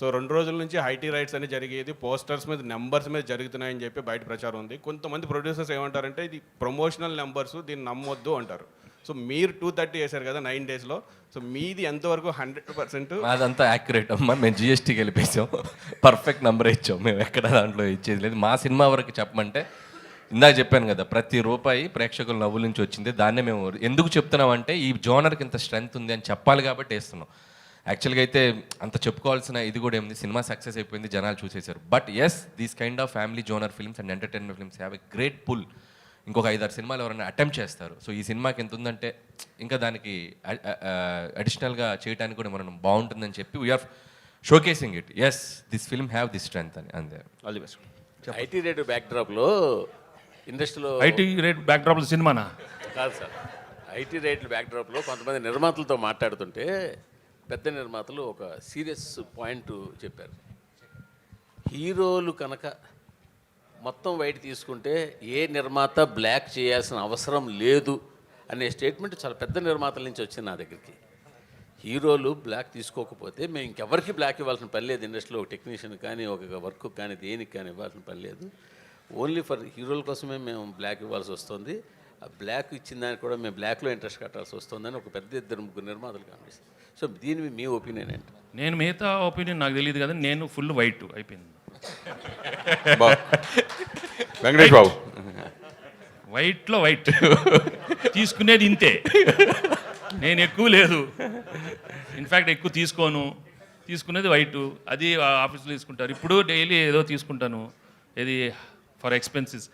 So 2 రోజుల నుంచి IT raids అని జరిగేది పోస్టర్స్ మీద నెంబర్స్ మీద జరుగుతున్నాయని చెప్పి బయట ప్రచారం ఉంది. కొంతమంది ప్రొడ్యూసర్స్ ఏమంటారంటే ఇది ప్రమోషనల్ నెంబర్స్, దీన్ని నమ్మొద్దు అంటారు. సో మీరు 230 వేశారు కదా 9 డేస్లో, సో మీది ఎంతవరకు 100%? అదంతా యాక్యురేట్ అమ్మా. మేము జిఎస్టీకి వెళ్ళిపోయాం, పర్ఫెక్ట్ నెంబర్ ఇచ్చాం. మేము ఎక్కడ దాంట్లో ఇచ్చేది లేదు. మా సినిమా వరకు చెప్పమంటే ఇందాక చెప్పాను కదా, ప్రతి రూపాయి ప్రేక్షకుల నవ్వుల నుంచి వచ్చింది. దాన్నే మేము ఎందుకు చెప్తున్నామంటే ఈ జోనర్కి ఇంత స్ట్రెంగ్త్ ఉంది అని చెప్పాలి కాబట్టి వేస్తున్నాం. యాక్చువల్గా అయితే అంత చెప్పుకోవాల్సిన ఇది కూడా ఏముంది, సినిమా సక్సెస్ అయిపోయింది, జనాలు చూసేశారు. But yes, these kind of family genre films and entertainment films have a great pull. ఇంకొక 5-6 సినిమాలు ఎవరైనా అటెంప్ట్ చేస్తారు. సో ఈ సినిమాకి ఎంత ఉందంటే ఇంకా దానికి అడిషనల్గా చేయడానికి కూడా మనం బాగుంటుందని చెప్పి we're showcasing it. Yes, this film have this strength అని. అంతే. All the best. IT rate బ్యాక్డ్రాప్లో ఇండస్ట్రీలో ఐటీ రేట్ బ్యాక్డ్రాప్లో సినిమానా కాదు సార్, ఐటీ రేట్ల బ్యాక్డ్రాప్లో కొంతమంది నిర్మాతలతో మాట్లాడుతుంటే పెద్ద నిర్మాతలు ఒక సీరియస్ పాయింట్ చెప్పారు. హీరోలు కనుక మొత్తం వైట్ తీసుకుంటే ఏ నిర్మాత బ్లాక్ చేయాల్సిన అవసరం లేదు అనే స్టేట్మెంట్ చాలా పెద్ద నిర్మాతల నుంచి వచ్చింది నా దగ్గరికి. హీరోలు బ్లాక్ తీసుకోకపోతే మేము ఇంకెవరికి బ్లాక్ ఇవ్వాల్సిన పని లేదు. ఇండస్ట్రీలో ఒక టెక్నీషియన్ కానీ ఒక వర్క్ కానీ దేనికి కానీ ఇవ్వాల్సిన పని లేదు. ఓన్లీ ఫర్ హీరోల కోసమే మేము బ్లాక్ ఇవ్వాల్సి వస్తుంది. ఆ బ్లాక్ ఇచ్చిన దానికి కూడా మేము బ్లాక్లో ఇంట్రెస్ట్ కట్టాల్సి వస్తుందని ఒక పెద్ద 2-3 నిర్మాతలు కనిపిస్తుంది. సో దీని మీ ఒపీనియన్ ఏంటి? నేను మిగతా ఒపీనియన్ నాకు తెలియదు కదా, నేను ఫుల్ వైట్ అయిపోయింది. వెంకటేష్ బాబు, వైట్లో వైట్ తీసుకునేది ఇంతే, నేను ఎక్కువ లేదు. ఇన్ఫ్యాక్ట్ ఎక్కువ తీసుకోను, తీసుకునేది వైట్. అది ఆఫీస్లో తీసుకుంటారు. ఇప్పుడు డైలీ ఏదో తీసుకుంటాను, ఇది ఫర్ ఎక్స్పెన్సెస్.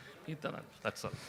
That's all.